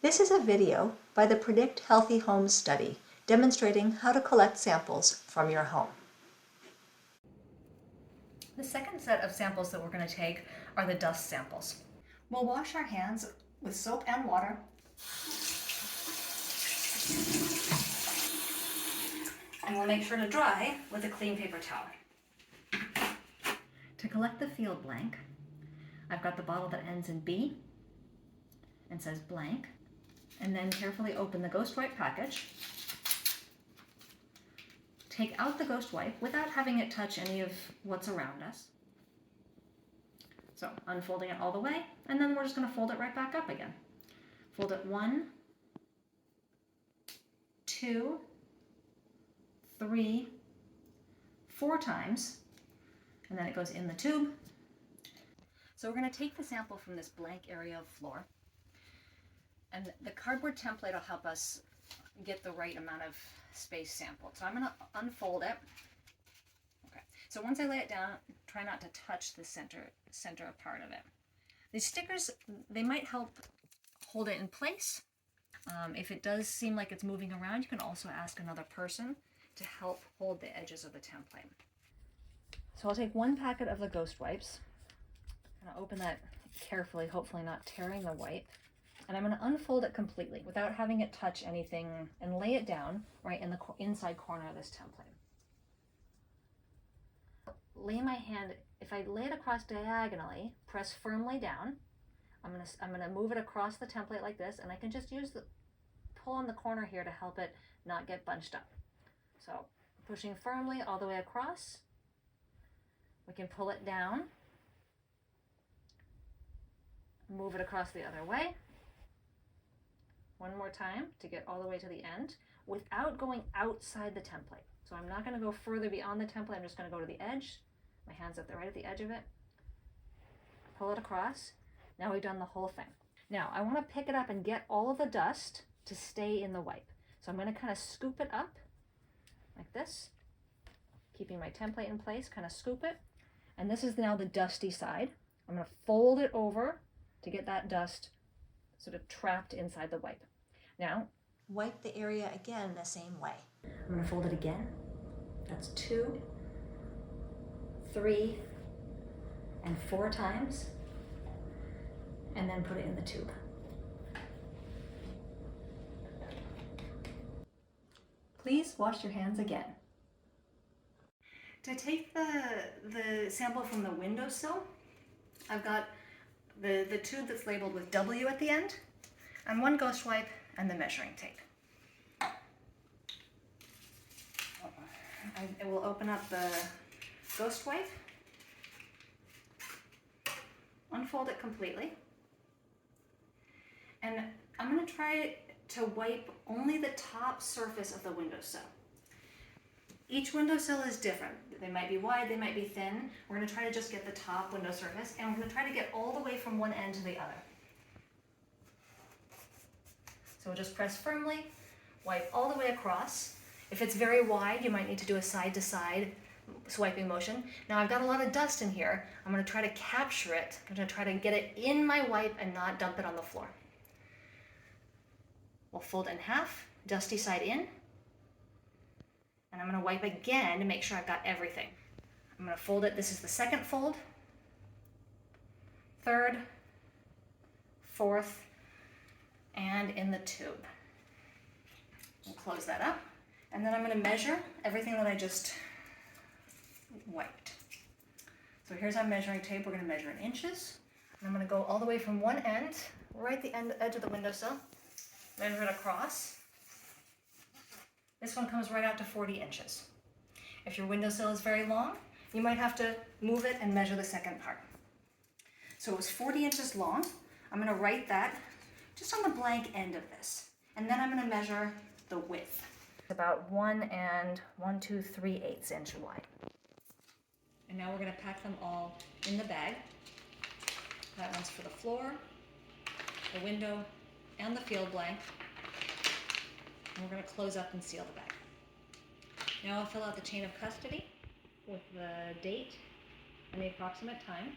This is a video by the Predict Healthy Homes study demonstrating how to collect samples from your home. The second set of samples that we're going to take are the dust samples. We'll wash our hands with soap and water. And we'll make sure to dry with a clean paper towel. To collect the field blank, I've got the bottle that ends in B and says blank, and then carefully open the Ghost Wipe package. Take out the Ghost Wipe without having it touch any of what's around us. So unfolding it all the way, and then we're just going to fold it right back up again. Fold it 1, 2, 3, 4 times, and then it goes in the tube. So we're going to take the sample from this blank area of floor, and the cardboard template will help us get the right amount of space sampled. So I'm going to unfold it. Okay. So once I lay it down, try not to touch the center part of it. These stickers, they might help hold it in place. If it does seem like it's moving around, you can also ask another person to help hold the edges of the template. So I'll take 1 packet of the Ghost Wipes. I'm going to open that carefully, hopefully not tearing the wipe. And I'm going to unfold it completely without having it touch anything and lay it down right in the inside corner of this template. Lay my hand, if I lay it across diagonally, press firmly down. I'm going to move it across the template like this, and I can just use the pull on the corner here to help it not get bunched up. So pushing firmly all the way across. We can pull it down, move it across the other way. One more time to get all the way to the end without going outside the template. So I'm not going to go further beyond the template. I'm just going to go to the edge. My hand's right at the edge of it. Pull it across. Now we've done the whole thing. Now I want to pick it up and get all of the dust to stay in the wipe. So I'm going to kind of scoop it up like this, keeping my template in place, kind of scoop it. And this is now the dusty side. I'm going to fold it over to get that dust sort of trapped inside the wipe. Now, Wipe the area again the same way. I'm going to fold it again. That's 2, 3, and 4 times. And then put it in the tube. Please wash your hands again. To take the sample from the windowsill, I've got the tube that's labeled with W at the end, and 1 Ghost Wipe and the measuring tape. I will open up the Ghost Wipe, unfold it completely, and I'm going to try to wipe only the top surface of the windowsill. Each windowsill is different. They might be wide, they might be thin. We're going to try to just get the top window surface, and we're going to try to get all the way from one end to the other. So we'll just press firmly, wipe all the way across. If it's very wide, you might need to do a side-to-side swiping motion. Now I've got a lot of dust in here. I'm going to try to capture it. I'm going to try to get it in my wipe and not dump it on the floor. We'll fold it in half, dusty side in. And I'm going to wipe again to make sure I've got everything. I'm going to fold it. This is the second fold. Third, fourth, and in the tube. We'll close that up. And then I'm going to measure everything that I just wiped. So here's our measuring tape. We're going to measure in inches. And I'm going to go all the way from one end, right the edge of the windowsill, measure it across. This one comes right out to 40 inches. If your windowsill is very long, you might have to move it and measure the second part. So it was 40 inches long. I'm going to write that just on the blank end of this. And then I'm going to measure the width. It's about 1 3/8 inch wide. And now we're going to pack them all in the bag. That one's for the floor, the window, and the field blank. And we're going to close up and seal the bag. Now I'll fill out the chain of custody with the date and the approximate time.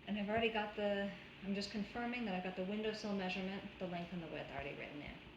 And I've already got I'm just confirming that I've got the windowsill measurement, the length and the width already written in.